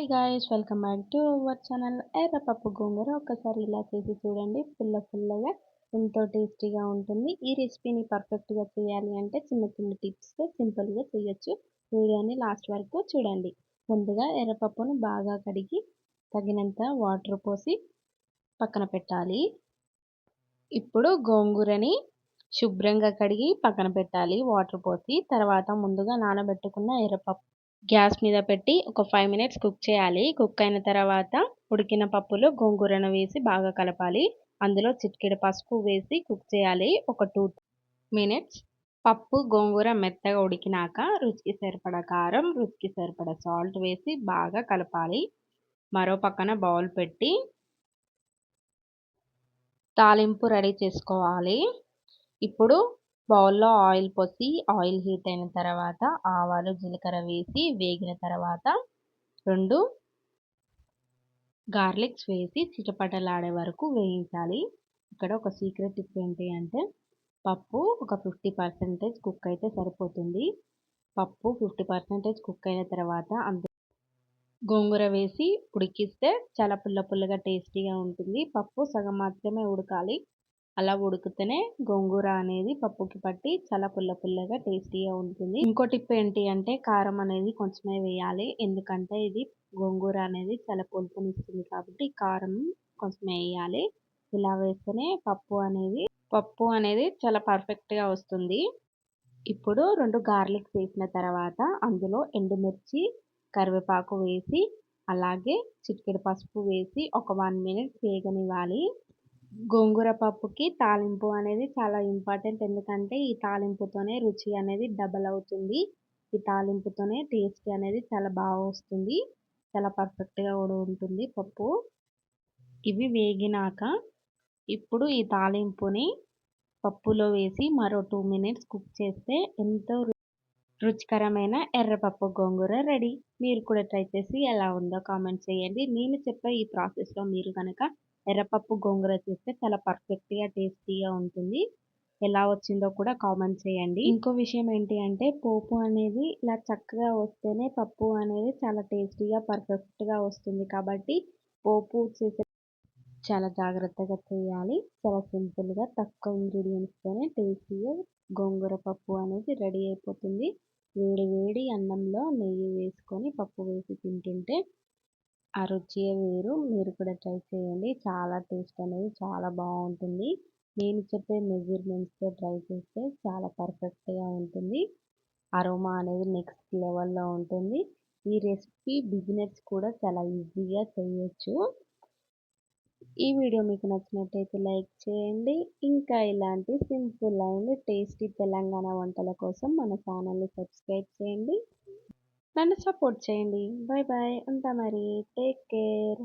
Hi guys, welcome back to our channel. ఎర్రపప్పు గోంగూర ఒకసారి ఇలా చేసి చూడండి. పుల్లగా ఎంతో టేస్టీగా ఉంటుంది. ఈ రెసిపీని పర్ఫెక్ట్గా చేయాలి అంటే చిన్న చిన్న టిప్స్తో సింపుల్గా చేయొచ్చు. వీడియోని లాస్ట్ వరకు చూడండి. ముందుగా ఎర్రపప్పును బాగా కడిగి తగినంత వాటర్ పోసి పక్కన పెట్టాలి. ఇప్పుడు గోంగూరని శుభ్రంగా కడిగి పక్కన పెట్టాలి వాటర్ పోసి. తర్వాత ముందుగా నానబెట్టుకున్న ఎర్రపప్పు గ్యాస్ మీద పెట్టి ఒక 5 మినిట్స్ కుక్ చేయాలి. కుక్ అయిన తర్వాత ఉడికిన పప్పులో గోంగూరను వేసి బాగా కలపాలి. అందులో చిటికెడు పసుపు వేసి కుక్ చేయాలి ఒక 2 మినిట్స్. పప్పు గోంగూర మెత్తగా ఉడికినాక రుచికి సరిపడా కారం, రుచికి సరిపడా సాల్ట్ వేసి బాగా కలపాలి. మరో పక్కన బౌల్ పెట్టి తాలింపు రెడీ చేసుకోవాలి. ఇప్పుడు బౌల్లో ఆయిల్ పోసి ఆయిల్ హీట్ అయిన తర్వాత ఆవాలు, జీలకర్ర వేసి వేగిన తర్వాత 2 గార్లిక్స్ వేసి చిటపటలాడే వరకు వేయించాలి. ఇక్కడ ఒక సీక్రెట్ టిప్ ఏంటి అంటే పప్పు ఒక 50% కుక్ అయితే సరిపోతుంది. పప్పు 50% కుక్ అయిన తర్వాత గోంగూర వేసి ఉడికిస్తే చాలా పుల్లగా టేస్టీగా ఉంటుంది. పప్పు సగం మాత్రమే ఉడకాలి. అలా ఉడికితేనే గోంగూర అనేది పప్పుకి పట్టి చాలా పుల్లగా టేస్టీగా ఉంటుంది. ఇంకో టిప్ ఏంటి అంటే కారం అనేది కొంచెమే వేయాలి. ఎందుకంటే ఇది గోంగూర అనేది చాలా పులుపునిస్తుంది కాబట్టి కారం కొంచెమే వేయాలి. ఇలా వేస్తేనే పప్పు అనేది చాలా పర్ఫెక్ట్గా వస్తుంది. ఇప్పుడు 2 గార్లిక్స్ వేసిన తర్వాత అందులో ఎండుమిర్చి, కరివేపాకు వేసి అలాగే చిటికెడు పసుపు వేసి ఒక 1 మినిట్ వేగనివ్వాలి. గోంగూర పప్పుకి తాలింపు అనేది చాలా ఇంపార్టెంట్. ఎందుకంటే ఈ తాలింపుతోనే రుచి అనేది డబల్ అవుతుంది. ఈ తాలింపుతోనే టేస్ట్ అనేది చాలా బాగా వస్తుంది. చాలా పర్ఫెక్ట్గా కూడా ఉంటుంది పప్పు. ఇవి వేగినాక ఇప్పుడు ఈ తాలింపుని పప్పులో వేసి మరో 2 మినిట్స్ కుక్ చేస్తే ఎంతో రుచికరమైన ఎర్రపప్పు గోంగూర రెడీ. మీరు కూడా ట్రై చేసి ఎలా ఉందో కామెంట్ చేయండి. నేను చెప్పే ఈ ప్రాసెస్లో మీరు కనుక ఎర్రపప్పు గోంగూర చేస్తే చాలా పర్ఫెక్ట్గా టేస్టీగా ఉంటుంది. ఎలా వచ్చిందో కూడా కామెంట్ చేయండి. ఇంకో విషయం ఏంటి అంటే పోపు అనేది ఇలా చక్కగా వస్తేనే పప్పు అనేది చాలా టేస్టీగా పర్ఫెక్ట్గా వస్తుంది. కాబట్టి పోపు చేసే చాలా జాగ్రత్తగా చేయాలి. చాలా సింపుల్గా తక్కువ ఇంగ్రీడియంట్స్తోనే టేస్టీగా గోంగూర పప్పు అనేది రెడీ అయిపోతుంది. వేడి అన్నంలో నెయ్యి వేసుకొని పప్పు వేసి తింటుంటే ఆ రుచియే వేరు. మీరు కూడా ట్రై చేయండి. చాలా టేస్ట్ అనేది చాలా బాగుంటుంది. నేను చెప్పే మెజర్మెంట్స్తో ట్రై చేస్తే చాలా పర్ఫెక్ట్గా ఉంటుంది. అరోమా అనేది నెక్స్ట్ లెవెల్లో ఉంటుంది. ఈ రెసిపీ బిగినర్స్ కూడా చాలా ఈజీగా చేయొచ్చు. ఈ వీడియో మీకు నచ్చినట్టయితే లైక్ చేయండి. ఇంకా ఇలాంటి సింపుల్ అండ్ టేస్టీ తెలంగాణ వంటల కోసం మన ఛానల్ని సబ్స్క్రైబ్ చేయండి. నన్ను సపోర్ట్ చేయండి. బాయ్ ఉంటా మరి. Take care.